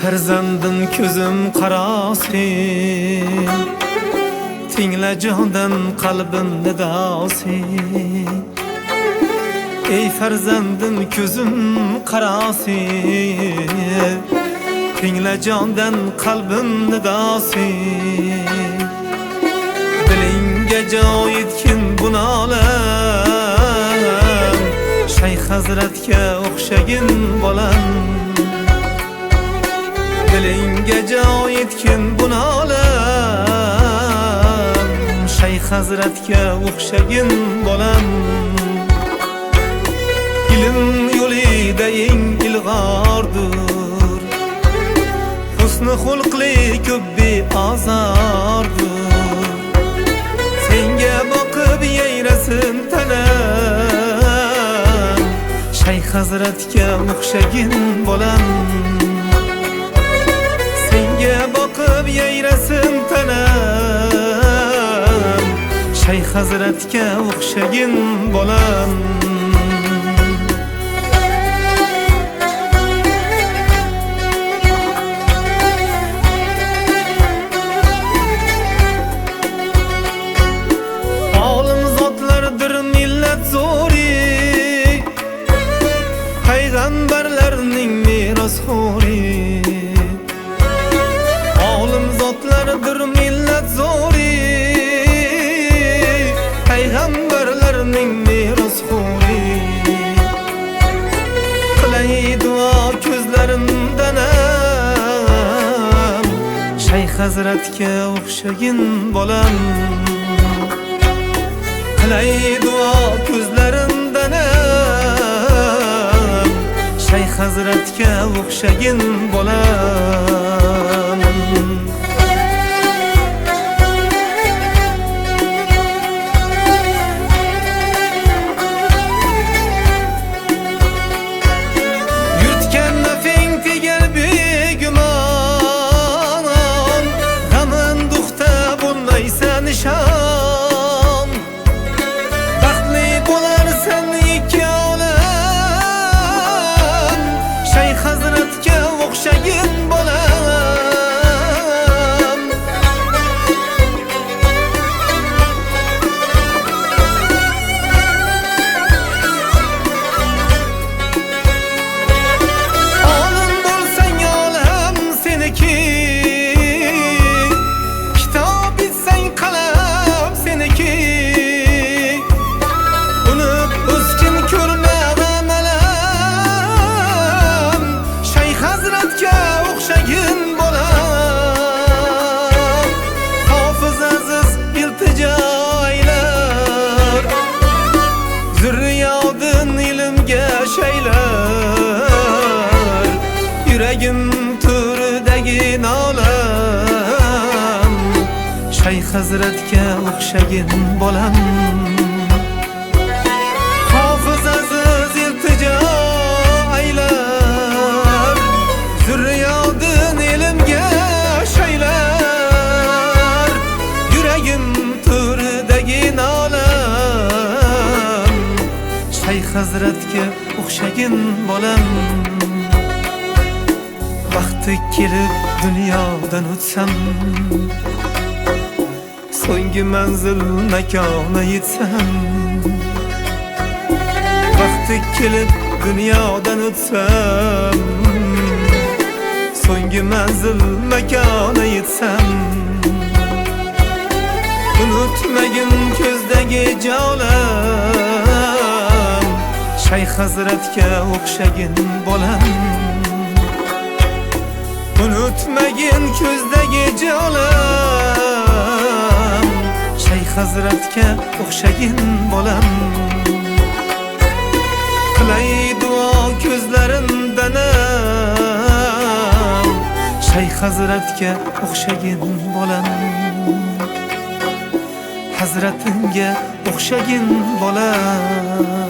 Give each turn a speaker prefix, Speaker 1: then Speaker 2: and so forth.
Speaker 1: farzandim ko'zim qarasi, tingla jondan qalbim nidosi. Ey farzandim ko'zim qarasi, tingla jondan qalbim nidosi. Dilingga joy etgin bu nolam, Shayx hazratga o'xshagin bolam. Dilingga joy etgin bu nolam, Shayx hazratga o'xshagin bolam. Ilm yo'lida eng ilg'ordir, husni xulqli ko'p beozordir. Senga boqib yayrasin tanam, Shayx hazratga o'xshagin bolam. Senga boqib yayrasin tanam, Shayx hazratga o'xshagin bolam. Peygamberlerning merosxo'ri, olim zotlardir millat zo'ri. Peygamberlerning merosxo'ri, qilay duo ko'zlarimdan ham, Shayx hazratga o'xshagin bolam. Qilay duo ko'zlarimdan ham, Shayx hazratga o'xshagin bolam. Yurtgan nafing tegar begumon, g'amin duxta bo'lmaysa nishon. Baxtli bo'larsan ikki olam, Shayx hazratga o'xshagin bolam. Olim bo'lsang olam seniki, kitob bitsang qalam seniki. Unib o'sgin ko'rma g'amalam, Shayx hazratga o'xshagin bolam. Hofiz aziz iltijo aylar, zurriyodin ilmga shaylar. Yuragim to'ridagi nolam, Shayx hazratga o'xshagin bolam. Hofiz aziz iltijo aylar, zurriyodin ilmga shaylar. Yuragim to'ridagi nolam, Shayx hazratga o'xshagin bolam. Vaqti kelib dunyodan o'tsam, so'nggi manzil makona yetsam. Vaqti kelib dunyodan o'tsam, so'nggi manzil makona yetsam. Unutmagin ko'zdagi jolam, Shayx hazratga o'xshagin bolam. Unutmagin ko'zdagi jolam, Shayx hazratga o'xshagin bolam. Qilay duo ko'zlarimdan ham, Shayx hazratga o'xshagin bolam. Hazratimga o'xshagin bolam.